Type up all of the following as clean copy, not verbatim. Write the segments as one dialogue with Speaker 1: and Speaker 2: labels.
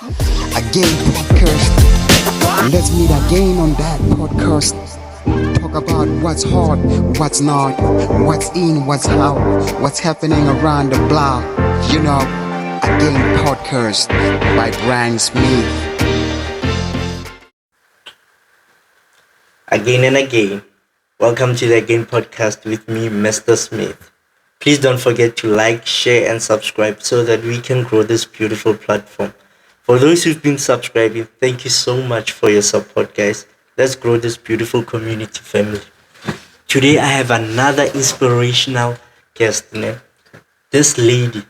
Speaker 1: Again podcast. Let's meet again on that podcast. Talk about what's hot, what's not, what's in, what's out, what's happening around the block. You know, Again podcast by Brian Smith.
Speaker 2: Again and again, welcome to the Again podcast with me, Mr. Smith. Please don't forget to like, share, and subscribe so that we can grow this beautiful platform. For those who've been subscribing, thank you so much for your support, guys. Let's grow this beautiful community family. Today, I have another inspirational guest. This lady,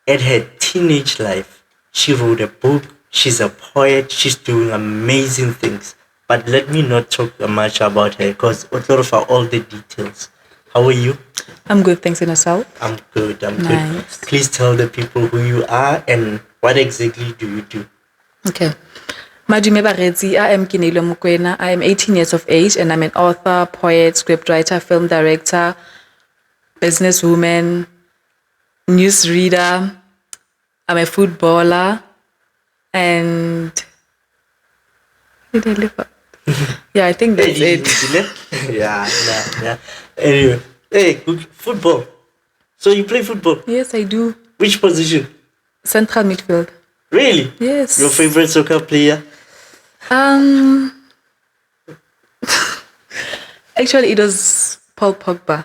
Speaker 2: at her teenage life, she wrote a book. She's a poet. She's doing amazing things. But let me not talk much about her because I thought of all the details. How are you?
Speaker 3: I'm good, thanks. And yourself?
Speaker 2: I'm good.
Speaker 3: Nice.
Speaker 2: Please tell the people who you are and what exactly do you do?
Speaker 3: Okay. Madume Baretsi, I am Keneilwe Mokwena. I am 18 years of age and I'm an author, poet, scriptwriter, film director, businesswoman, newsreader. I'm a footballer and did I live up? Yeah, I think that's it.
Speaker 2: Yeah. Anyway, hey, good football. So you play football?
Speaker 3: Yes, I do.
Speaker 2: Which position?
Speaker 3: Central midfield.
Speaker 2: Really?
Speaker 3: Yes.
Speaker 2: Your favorite soccer player?
Speaker 3: Actually, it was Paul Pogba.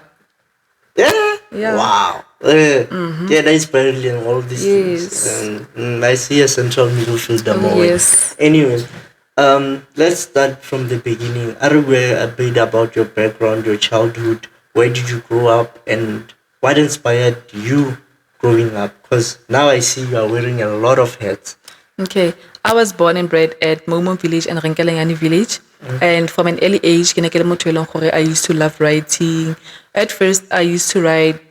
Speaker 2: Yeah. Wow. Yeah, that's brilliant. All these
Speaker 3: Yes.
Speaker 2: things. And I see a central midfielder more.
Speaker 3: Yes.
Speaker 2: Anyway, let's start from the beginning. Are you aware a bit about your background, your childhood? Where did you grow up, and what inspired you growing up? Because now I see you are wearing a lot of hats.
Speaker 3: Okay, I was born and bred at Momo village and Renkelengani village. And from an early age, I used to love writing. At first, I used to write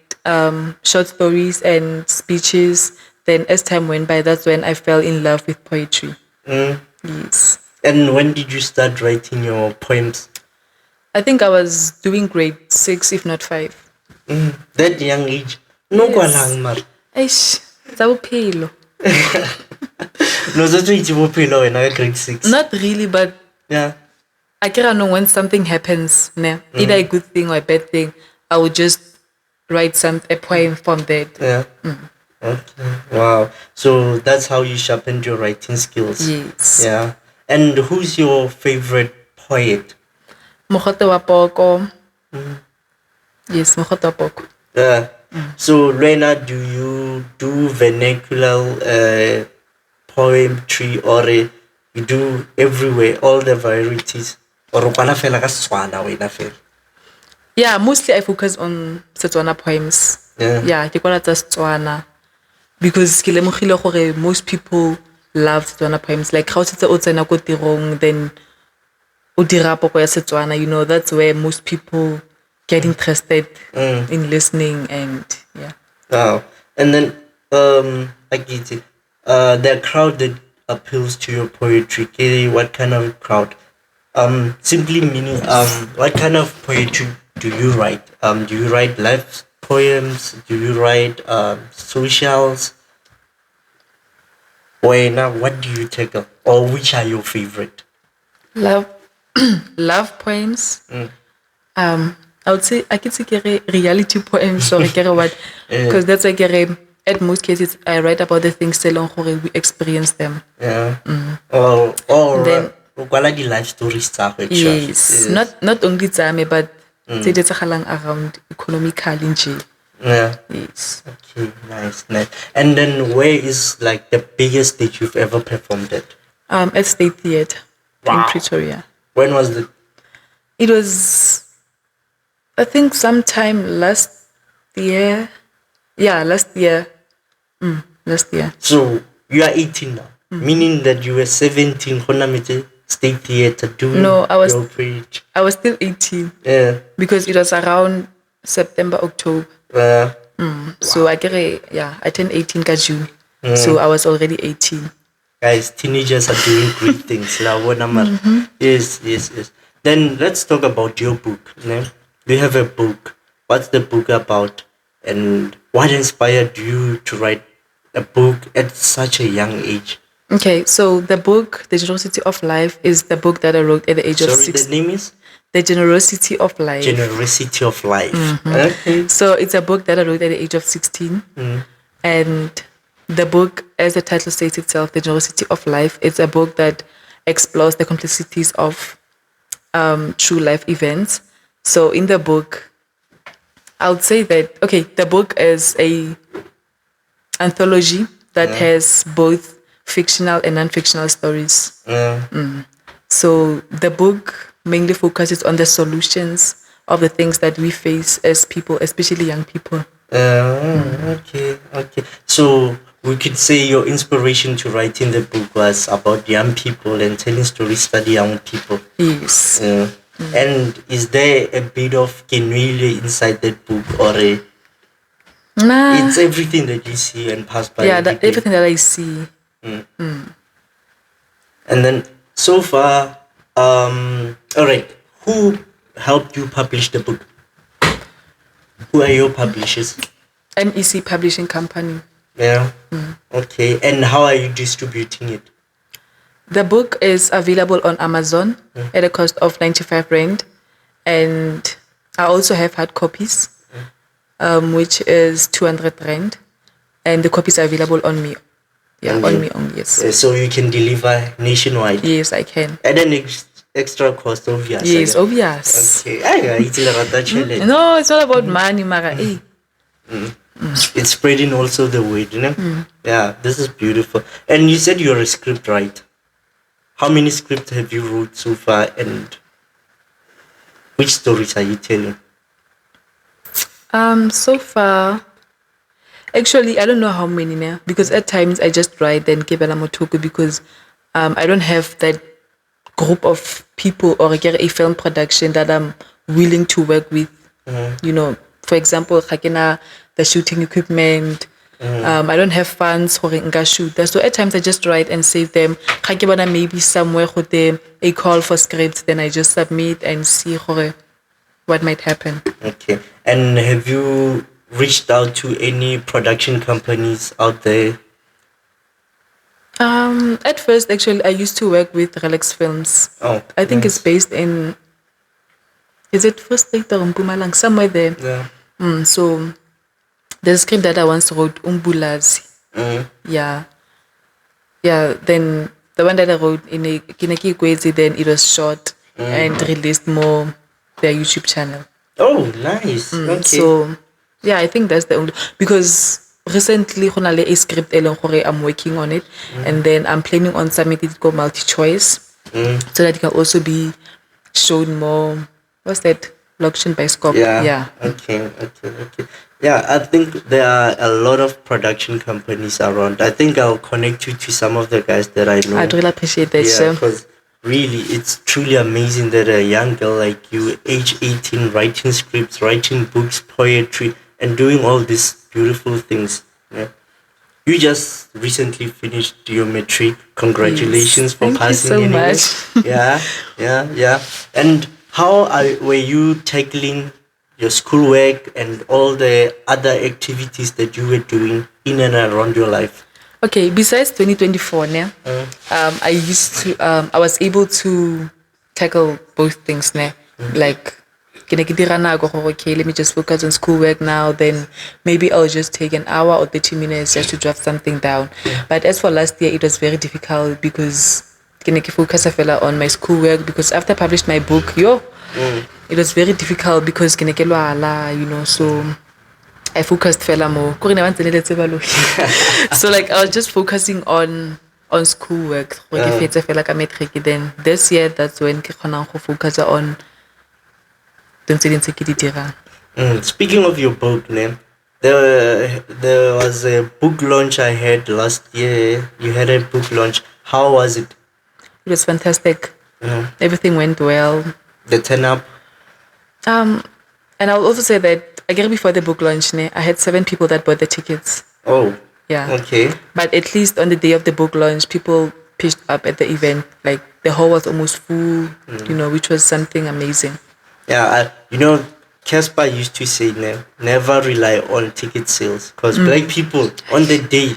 Speaker 3: short stories and speeches. Then as time went by, that's when I fell in love with poetry. Yes.
Speaker 2: And when did you start writing your poems?
Speaker 3: I think I was doing grade 6, if not 5.
Speaker 2: That young age? No,
Speaker 3: Yes. Eish, Zabuphilo.
Speaker 2: no, that's when I grade 6.
Speaker 3: Not really, but
Speaker 2: Yeah.
Speaker 3: I can't know when something happens, either a good thing or a bad thing, I would just write a poem from that.
Speaker 2: Yeah. Okay. Wow. So that's how you sharpened your writing skills.
Speaker 3: Yes.
Speaker 2: Yeah. And who's your favorite poet?
Speaker 3: Mogote wa Poko. Yes, Mogote wa Poko.
Speaker 2: Yeah. So, Lena, do you do vernacular poetry or you do everywhere, all the varieties? Or o kwala fela ka Setswana wena fela?
Speaker 3: Yeah, mostly I focus on Setswana poems. Yeah, ke kwala tsa Setswana because ke lemogile gore most people love Setswana poems. Like ga o setse o tsena ko tirong, then o dira poko ya Setswana, that's where most people get interested in listening and yeah.
Speaker 2: Wow. And then I get it. The crowd that appeals to your poetry, what kind of crowd? Simply meaning what kind of poetry do you write? Do you write life poems? Do you write socials? What do you tackle? Or which are your favorite?
Speaker 3: Love poems. I would say I could say reality poems or what, because that's like at most cases I write about the things we experience them.
Speaker 2: Yeah. Or
Speaker 3: then
Speaker 2: the life stories actually.
Speaker 3: yes, not only tsame but tse di tsagalang around economically nje.
Speaker 2: Yeah.
Speaker 3: Yes.
Speaker 2: Okay, nice. And then where is like the biggest stage you've ever performed at?
Speaker 3: At State Theatre in Pretoria.
Speaker 2: When was it?
Speaker 3: It was, I think, sometime last year. Yeah, last year. Last year.
Speaker 2: So you are 18 now, meaning that you were 17 when State Theatre doing
Speaker 3: No,
Speaker 2: your preach.
Speaker 3: I was still 18
Speaker 2: Yeah.
Speaker 3: because it was around September, October. So I turned 18 in June. So I was already 18.
Speaker 2: Guys, teenagers are doing great things. Yes. Then let's talk about your book. You have a book. What's the book about? And what inspired you to write a book at such a young age?
Speaker 3: Okay, so the book, The Generosity of Life, is the book that I wrote at the age of 16.
Speaker 2: Sorry, the name is?
Speaker 3: The Generosity of Life.
Speaker 2: Generosity of Life. Okay.
Speaker 3: So it's a book that I wrote at the age of 16. And the book, as the title states itself, The Generosity of Life, it's a book that explores the complexities of true life events. So in the book, I would say that, okay, the book is a anthology that has both fictional and non-fictional stories. So the book mainly focuses on the solutions of the things that we face as people, especially young people.
Speaker 2: Okay. So we could say your inspiration to writing the book was about young people and telling stories that young people.
Speaker 3: Yes.
Speaker 2: And is there a bit of Keneilwe inside that book, or
Speaker 3: Nah.
Speaker 2: it's everything that you see and pass by?
Speaker 3: Yeah, everything that I see.
Speaker 2: And then so far, all right, who helped you publish the book? Who are your publishers?
Speaker 3: MEC Publishing Company.
Speaker 2: Yeah. Okay. And how are you distributing it?
Speaker 3: The book is available on Amazon at a cost of 95 Rand. And I also have hard copies, which is 200 Rand. And the copies are available on me. Yeah, on me only, yes.
Speaker 2: So you can deliver nationwide?
Speaker 3: Yes, I can.
Speaker 2: At an extra cost, obvious.
Speaker 3: Yes, obvious.
Speaker 2: Okay. Challenge.
Speaker 3: No, it's not about money, Mara.
Speaker 2: It's spreading also the word, you know? Yeah, this is beautiful. And you said you're a script writer. How many scripts have you wrote so far, and which stories are you telling?
Speaker 3: So far, actually, I don't know how many now, because at times I just write and give Motoku because I don't have that group of people or a film production that I'm willing to work with. You know, for example, the shooting equipment. I don't have funds for a shoot. So at times I just write and save them. Maybe somewhere a call for scripts, then I just submit and see what might happen.
Speaker 2: Okay. And have you reached out to any production companies out there?
Speaker 3: At first, actually, I used to work with Relax Films.
Speaker 2: Oh,
Speaker 3: I think it's based in, is it First State or Mpumalanga? Somewhere there.
Speaker 2: Yeah.
Speaker 3: So the script that I once wrote, Umbulazi. Yeah. Then the one that I wrote in Kineki Kwezi, then it was shot and released more their YouTube channel.
Speaker 2: Oh, nice. Okay.
Speaker 3: So yeah, I think that's the only, because recently a script I'm working on it, and then I'm planning on submitting it go multi-choice so that it can also be shown more. What's that? Location by scope. Yeah.
Speaker 2: Okay. Yeah, I think there are a lot of production companies around. I think I'll connect you to some of the guys that I know.
Speaker 3: I'd really appreciate that.
Speaker 2: Yeah, because really, it's truly amazing that a young girl like you, age 18, writing scripts, writing books, poetry, and doing all these beautiful things. Yeah. You just recently finished your matric. Congratulations for passing.
Speaker 3: Thank you so much.
Speaker 2: Yeah. And how were you tackling your schoolwork and all the other activities that you were doing in and around your life?
Speaker 3: Okay, besides 2024, I was able to tackle both things. Like, okay, let me just focus on schoolwork now, then maybe I'll just take an hour or 30 minutes just to draft something down. But as for last year, it was very difficult because I focus on my schoolwork, because after I published my book, it was very difficult because so I focused more. So like I was just focusing on schoolwork. Then this year, that's when I focus on.
Speaker 2: Speaking of your book, name, there was a book launch I had last year. You had a book launch. How was it?
Speaker 3: It was fantastic. Everything went well.
Speaker 2: The turn up.
Speaker 3: And I'll also say that again before the book launch, I had 7 people that bought the tickets.
Speaker 2: Oh.
Speaker 3: Yeah.
Speaker 2: Okay.
Speaker 3: But at least on the day of the book launch, people pitched up at the event. Like the hall was almost full, which was something amazing.
Speaker 2: Yeah, Casper used to say, never rely on ticket sales, because black people on the day,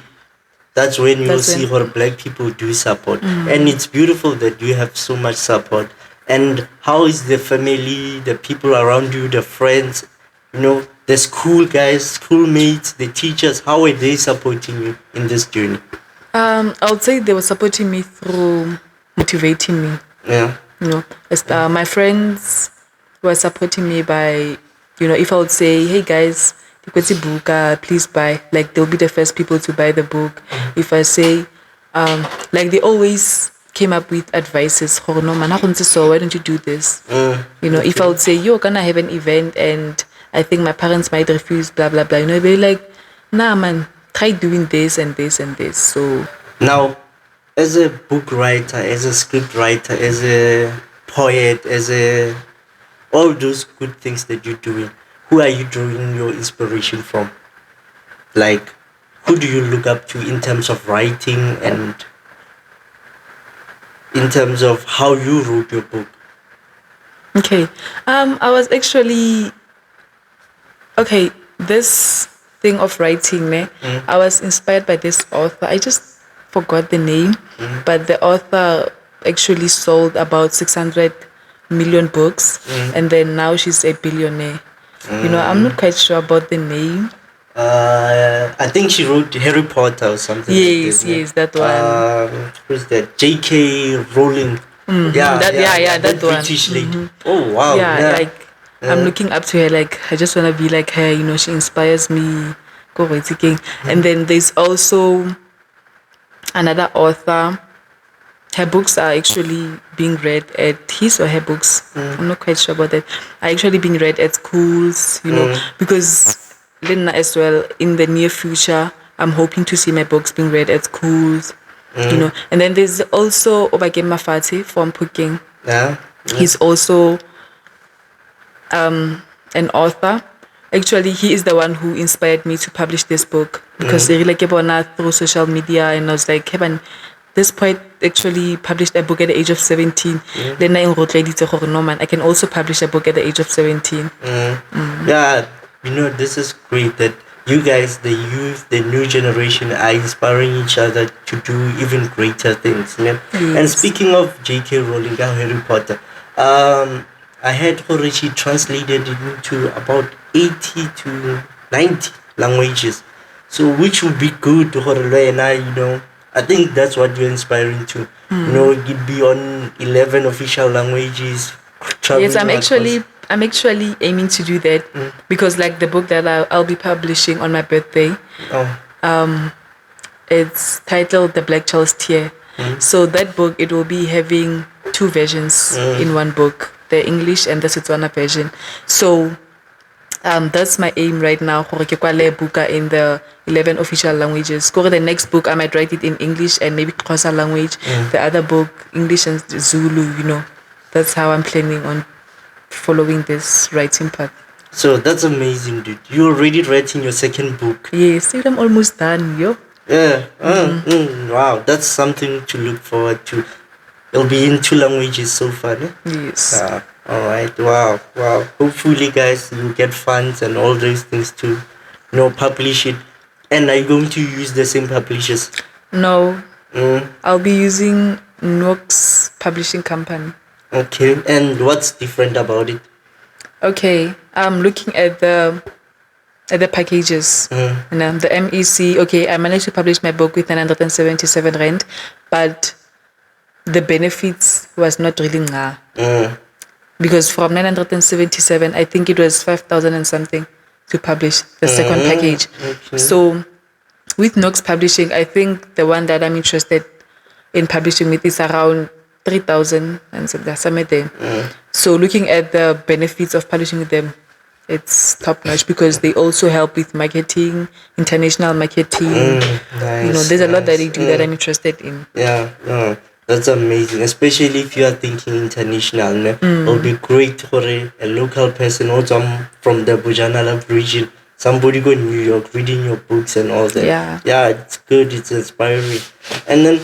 Speaker 2: That's when you will see how black people do support. And it's beautiful that you have so much support. And how is the family, the people around you, the friends, the school guys, schoolmates, the teachers, how are they supporting you in this journey?
Speaker 3: I would say they were supporting me through motivating me.
Speaker 2: Yeah.
Speaker 3: My friends were supporting me by, if I would say, hey guys, please buy, like they'll be the first people to buy the book. If I say, like they always came up with advices, so why don't you do this? If I would say, you're gonna have an event and I think my parents might refuse, blah blah blah, they'll be like, nah man, try doing this and this and this. So
Speaker 2: now, as a book writer, as a script writer, as a poet, all those good things that you're doing, who are you drawing your inspiration from? Like, who do you look up to in terms of writing and in terms of how you wrote your book?
Speaker 3: Okay. I was actually this thing of writing, I was inspired by this author. I just forgot the name, but the author actually sold about 600 million books, and then now she's a billionaire. I'm not quite sure about the name.
Speaker 2: I think she wrote Harry Potter or something.
Speaker 3: Yes, that one.
Speaker 2: Who's that? J.K. Rowling.
Speaker 3: That one.
Speaker 2: British lady. Oh wow.
Speaker 3: I'm looking up to her. Like, I just wanna be like her. She inspires me. Go writing. And then there's also another author. Her books are actually being read at his or her books. I'm not quite sure about that. Are actually being read at schools, because Lena as well, in the near future, I'm hoping to see my books being read at schools, And then there's also Obake Mafati from Puking.
Speaker 2: Yeah.
Speaker 3: He's also an author. Actually, he is the one who inspired me to publish this book, because he really came on through social media, and I was like, hey, this poet actually published a book at the age of 17. Then I wrote, no man, I can also publish a book at the age of 17.
Speaker 2: Yeah, this is great that you guys, the youth, the new generation, are inspiring each other to do even greater things. Yes. And speaking of J.K. Rowling, Harry Potter, I had already translated it into about 80 to 90 languages. So which would be good to Horelena, I think that's what you're inspiring to. You'd be on 11 official languages.
Speaker 3: Yes, I'm actually aiming to do that, because like the book that I'll be publishing on my birthday, it's titled The Black Child's Tear. So that book, it will be having two versions in one book, the English and the Setswana version. So that's my aim right now, in the 11 official languages. The next book, I might write it in English and maybe Xhosa language. The other book, English and Zulu, That's how I'm planning on following this writing path.
Speaker 2: So that's amazing, dude. You're already writing your second book.
Speaker 3: Yes, I'm almost done, yo.
Speaker 2: Yeah. Wow, that's something to look forward to. It'll be in 2 languages so far, eh?
Speaker 3: Yes.
Speaker 2: All right. Wow. Hopefully, guys, you get funds and all those things to, publish it. And are you going to use the same publishers?
Speaker 3: No. I'll be using Nook's publishing company.
Speaker 2: Okay. And what's different about it?
Speaker 3: Okay. I'm looking at the packages. The MEC. Okay, I managed to publish my book with 977 rand, but the benefits was not really nga. Because from 977, I think it was 5,000 and something to publish the second package. Okay. So with Nook's publishing, I think the one that I'm interested in publishing with is around 3,000 and somewhere there. So looking at the benefits of publishing with them, it's top notch, because they also help with marketing, international marketing.
Speaker 2: Nice,
Speaker 3: there's a lot that they do that I'm interested in.
Speaker 2: Yeah, no, that's amazing, especially if you are thinking international. It would be great for a local person, also from the Bujanala region. Somebody go to New York, reading your books and all that. Yeah, it's good, it's inspiring. And then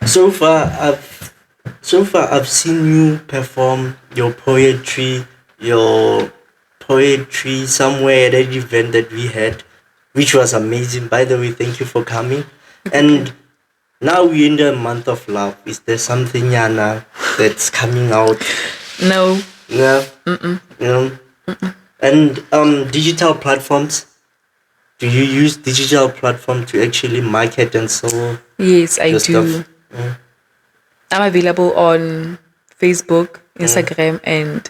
Speaker 2: so far I've seen you perform your poetry somewhere at an event that we had. which was amazing. By the way, thank you for coming. And now we're in the month of love. Is there something, Yana, that's coming out?
Speaker 3: No.
Speaker 2: No. You know? And digital platforms. Do you use digital platform to actually market and sell?
Speaker 3: Yes, I do.
Speaker 2: Stuff?
Speaker 3: I'm available on Facebook, Instagram, and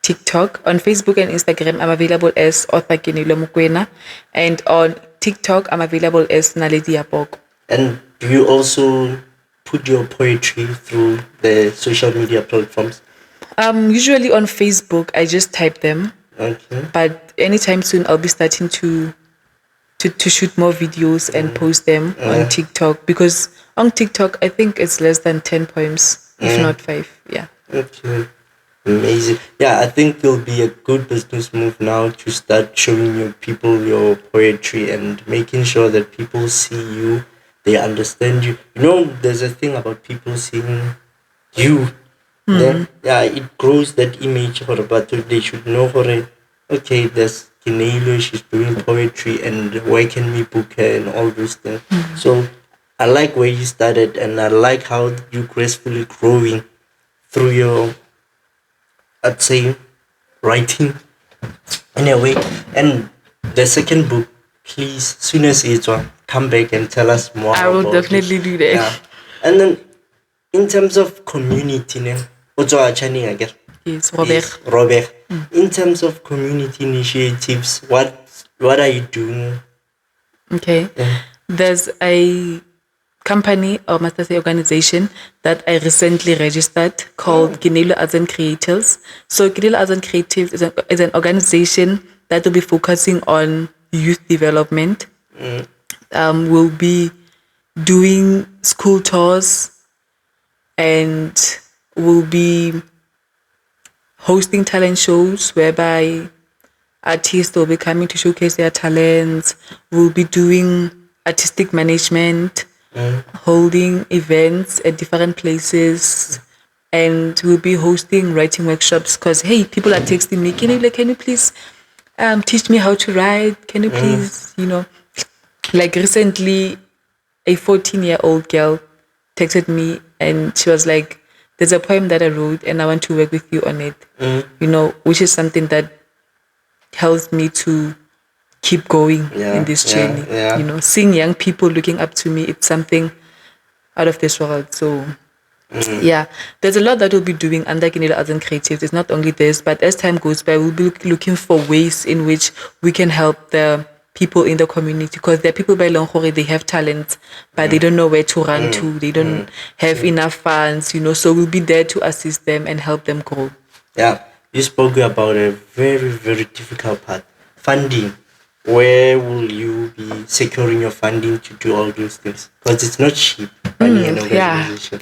Speaker 3: TikTok. On Facebook and Instagram, I'm available as author Keneilwe Mokwena, and on TikTok, I'm available as Naledi Apoko.
Speaker 2: And do you also put your poetry through the social media platforms?
Speaker 3: Usually on Facebook, I just type them.
Speaker 2: Okay.
Speaker 3: But anytime soon, I'll be starting to shoot more videos and post them on TikTok, because on TikTok, I think it's less than 10 poems, if not 5. Yeah.
Speaker 2: Okay. Amazing. Yeah, I think it'll be a good business move now to start showing your people your poetry and making sure that people see you, they understand you. You know, there's a thing about people seeing you. Then, yeah, it grows that image for but they should know for it. Okay, there's Keneilwe, she's doing poetry, and where can we book her and all those things. So I like where you started, and I like how you gracefully growing through your, I'd say, writing in a way. And the second book, please, soon as it's on, come back and tell us more.
Speaker 3: I will
Speaker 2: about
Speaker 3: definitely
Speaker 2: it.
Speaker 3: do that.
Speaker 2: Yeah. And then in terms of community, what's our channel again?
Speaker 3: Yes, Robert.
Speaker 2: Robert. In terms of community initiatives, what are you doing?
Speaker 3: Okay. There's a company, or must I say organization, that I recently registered called Keneilwe Arts and Creatives. So Keneilwe Arts and Creatives is an organization that will be focusing on youth development. We'll be doing school tours, and we'll be hosting talent shows whereby artists will be coming to showcase their talents. We'll be doing artistic management, holding events at different places, and we'll be hosting writing workshops, because hey, people are texting me, can you please teach me how to write? Can you please, like recently a 14-year-old girl texted me and she was like, there's a poem that I wrote and I want to work with you on it, which is something that helps me to keep going in this journey. Seeing young people looking up to me, it's something out of this world. So there's a lot that we'll be doing under Keneilwe Arts and Creatives. It's not only this, but as time goes by, we'll be looking for ways in which we can help the people in the community, because there are people by Longhore, they have talents, but they don't know where to run to. They don't have enough funds, so we'll be there to assist them and help them grow.
Speaker 2: Yeah, you spoke about a very, very difficult part, funding. Where will you be securing your funding to do all those things? Because it's not cheap running an organization.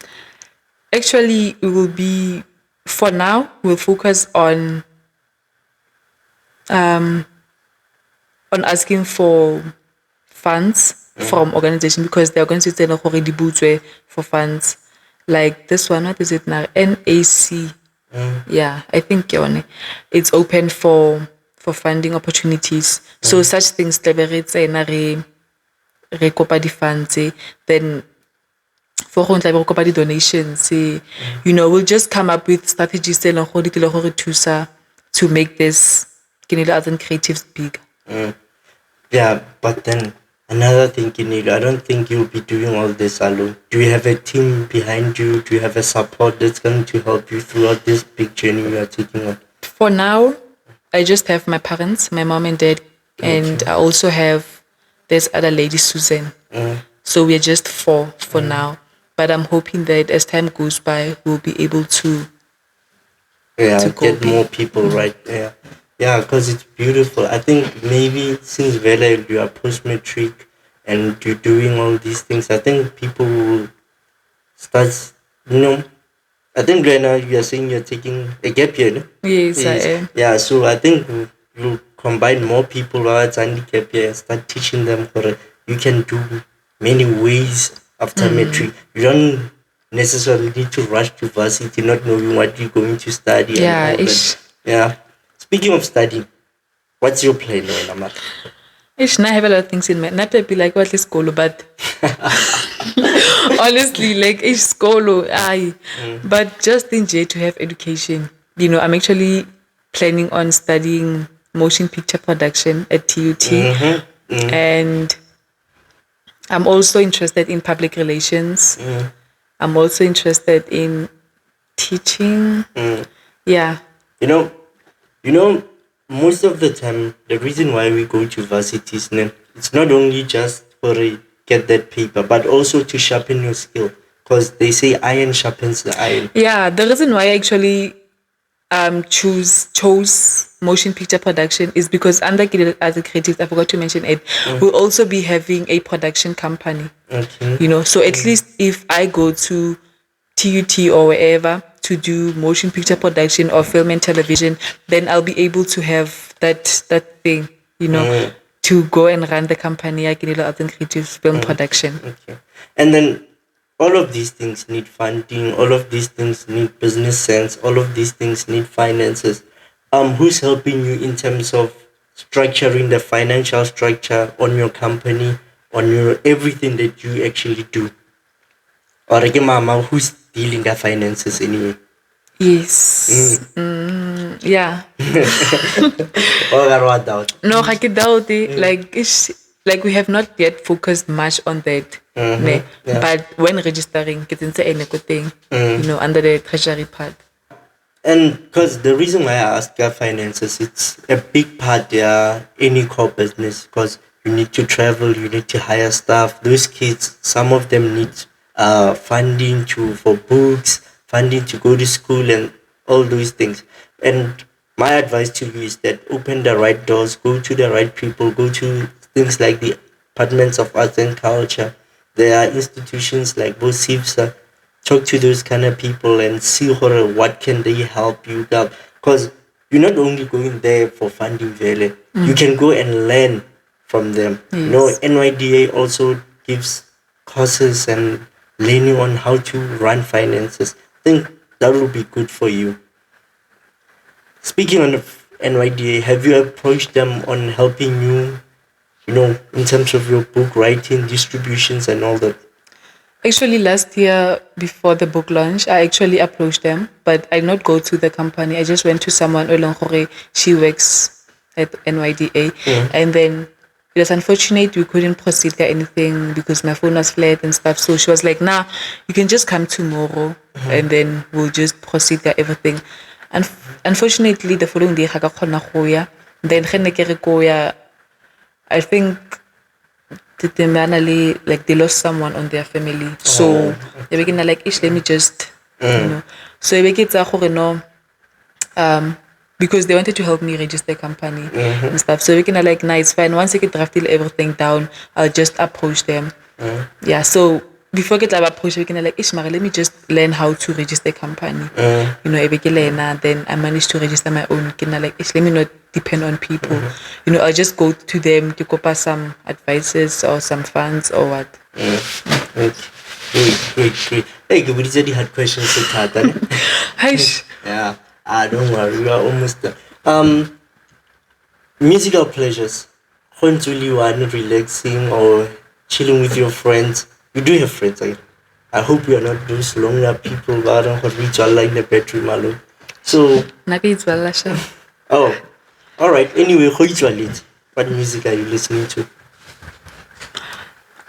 Speaker 3: Actually, we will be, for now, we'll focus on asking for funds from organization, because they're going to say already bootwe for funds. Like this one, what is it now? NAC. Yeah, I think it's open for funding opportunities. So such things, re kopa di funds, then for the donations, we'll just come up with strategies to make this Keneilwe Arts and Creatives big.
Speaker 2: Yeah, but then another thing, Keneilwe, I don't think you'll be doing all this alone. Do you have a team behind you? Do you have a support that's going to help you throughout this big journey you are taking on?
Speaker 3: For now, I just have my parents, my mom and dad, and I also have this other lady, Susan. So we're just 4 for now. But I'm hoping that as time goes by, we'll be able to
Speaker 2: get more people, right? Yeah, because it's beautiful. I think maybe since Vela, you are post-matric and you're doing all these things, I think people will start, I think right now you are saying you're taking a gap year, no?
Speaker 3: Yes, I am.
Speaker 2: Yeah, so I think we'll combine more people while handicap year and start teaching them for you can do many ways after matric. You don't necessarily need to rush to varsity not knowing what you're going to study. Yeah. Speaking of studying, what's your plan, Amar?
Speaker 3: Ish, I have a lot of things in mind. Not to be like what is school, but honestly, like ish school, but just in J to have education. You know, I'm actually planning on studying motion picture production at TUT, and I'm also interested in public relations. I'm also interested in teaching. Yeah.
Speaker 2: You know, most of the time, the reason why we go to varsities, it's not only just for get that paper, but also to sharpen your skill. Because they say iron sharpens the iron.
Speaker 3: Yeah, the reason why I actually chose motion picture production is because under Keneilwe as a creative, I forgot to mention it, we'll also be having a production company.
Speaker 2: Okay.
Speaker 3: You know, so at least if I go to TUT or wherever to do motion picture production or film and television, then I'll be able to have that thing, you know, to go and run the company, Keneilwe Arts and Creative Film Production.
Speaker 2: Okay. And then all of these things need funding, all of these things need business sense, all of these things need finances. Who's helping you in terms of structuring the financial structure on your company, on your everything that you actually do? Or mama, who's dealing the finances anyway?
Speaker 3: Yes. Yeah.
Speaker 2: What doubt?
Speaker 3: No, I can doubt it. Like we have not yet focused much on that. Ne?
Speaker 2: Yeah.
Speaker 3: But when registering, it's into any good thing, you know, under the treasury part.
Speaker 2: And because the reason why I ask finances, it's a big part, any core business, because you need to travel, you need to hire staff. Those kids, some of them need funding for books, funding to go to school, and all those things. And my advice to you is that open the right doors, go to the right people, go to things like the departments of arts and culture. There are institutions like both SIVSA. Talk to those kind of people and see what can they help you out. Because you're not only going there for funding value, you can go and learn from them.
Speaker 3: Yes.
Speaker 2: You know, NYDA also gives courses and learning on how to run finances. I think that will be good for you. Speaking of NYDA, have you approached them on helping you, you know, in terms of your book writing, distributions and all that?
Speaker 3: Actually, last year before the book launch, I actually approached them, but I did not go to the company. I just went to someone, she works at NYDA, and then it was unfortunate we couldn't proceed with anything because my phone was flat and stuff. So she was like, "Nah, you can just come tomorrow, and then we'll just proceed with everything." And unfortunately, the following day, then I think like they lost someone on their family. So they begin like, let me just, you know. So they begin because they wanted to help me register the company and stuff. So we can like, nice, fine. Once I get drafted everything down, I'll just approach them. Yeah. So before I get approach, we can like, let me just learn how to register the company. You know, then I managed to register my own. Can like, let me not depend on people. You know, I'll just go to them to copy some advices or some funds or what.
Speaker 2: Great. Hey, we already had questions to start. Yeah. Don't worry, we are almost done. Musical pleasures. Really one relaxing or chilling with your friends. You do have friends, right? I hope you are not those longer people who are like the bedroom alone. So oh, alright. Anyway, what music are you listening to?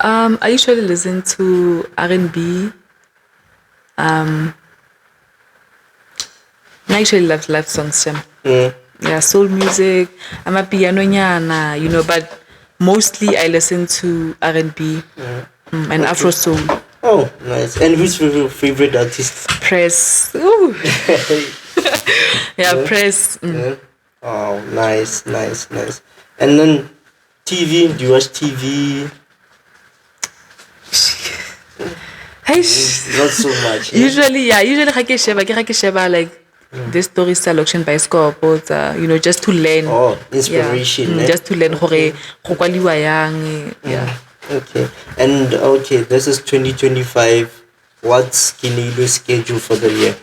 Speaker 3: I usually listen to R&B. I actually love songs. Yeah, soul music. I'm a piano nyana, you know, but mostly I listen to R&B and Afro soul.
Speaker 2: Oh, nice. And who's your favorite artist?
Speaker 3: Press. Ooh. Yeah, Press.
Speaker 2: Yeah. Oh, nice. And then TV, do you watch TV? Not so much. Yeah?
Speaker 3: Usually I sheba like this story selection by scope, you know, just to learn.
Speaker 2: Oh, inspiration.
Speaker 3: Yeah. Just to learn yeah.
Speaker 2: Okay. And this is 2025. What's Keneilwe's schedule for the year?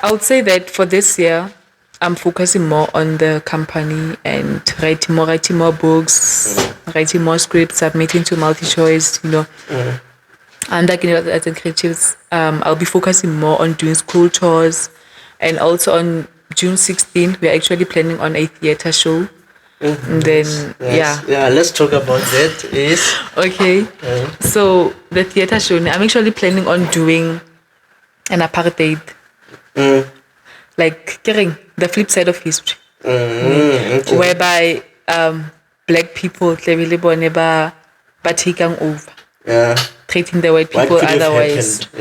Speaker 3: I would say that for this year, I'm focusing more on the company and writing more books, writing more scripts, submitting to multi-choice, And like as in creatives, I'll be focusing more on doing school tours, and also on June 16th, we're actually planning on a theater show. And then
Speaker 2: yeah, let's talk about that. Yes.
Speaker 3: Okay. So the theater show, I'm actually planning on doing an apartheid. Like getting the flip side of history.
Speaker 2: Okay.
Speaker 3: Whereby black people ba taking over.
Speaker 2: Yeah.
Speaker 3: Treating the white people
Speaker 2: What could
Speaker 3: otherwise.
Speaker 2: have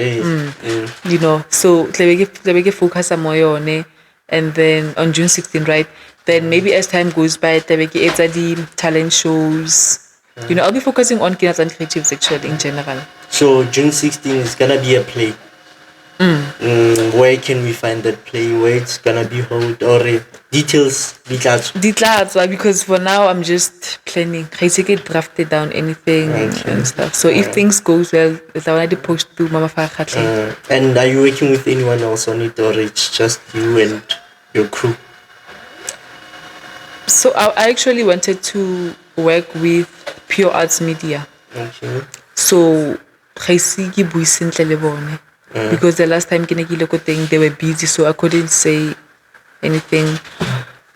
Speaker 2: happened?
Speaker 3: So they focus on more on it. And then on June 16th, right? Then maybe as time goes by, it's the talent shows. I'll be focusing on kids and creatives actually in general.
Speaker 2: So June 16th is gonna be a play. Where can we find that play? Where it's gonna be held? Or details?
Speaker 3: Details, because for now I'm just planning. I take it drafted down anything and stuff. So if things goes well, it's already post to Mama Farhat.
Speaker 2: And are you working with anyone else on it, or it's just you and your crew?
Speaker 3: So I actually wanted to work with Pure Arts Media.
Speaker 2: Okay.
Speaker 3: So I see because the last time they were busy, so I couldn't say anything.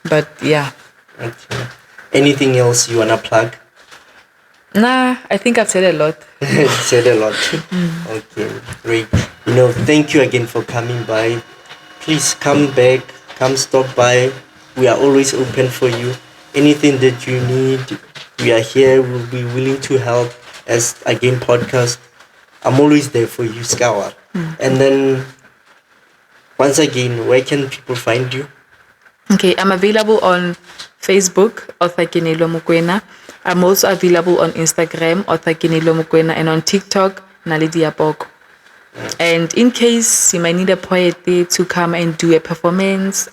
Speaker 3: But yeah.
Speaker 2: Okay. Anything else you wanna plug?
Speaker 3: Nah, I think I've said a lot.
Speaker 2: Said a lot. Okay, great. Thank you again for coming by. Please come back, come stop by. We are always open for you. Anything that you need, we are here. We'll be willing to help. As again podcast, I'm always there for you, Skawar. And then once again, where can people find you?
Speaker 3: Okay, I'm available on Facebook, author Keneilwe Mokwena. I'm also available on Instagram, author Keneilwe Mokwena, and on TikTok, Naledi Apoko. And in case you might need a poet to come and do a performance,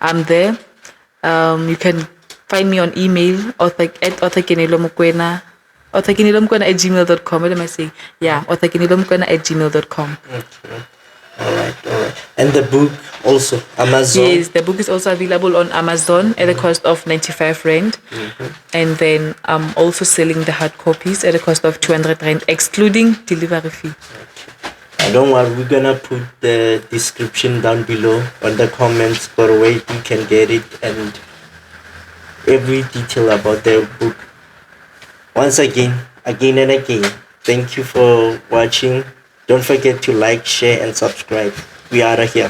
Speaker 3: I'm there. You can find me on email, author@authorkeneilwe @gmail.com. What am I saying? Yeah, authorkeneilwe@gmail.com.
Speaker 2: Okay. All right. And the book also, Amazon?
Speaker 3: Yes, the book is also available on Amazon at the cost of 95 Rand. And then I'm also selling the hard copies at the cost of 200 Rand, excluding delivery fee.
Speaker 2: Don't worry, we're gonna put the description down below on the comments for where you can get it and every detail about the book. Once again and again, thank you for watching. Don't forget to like, share and subscribe. We are here.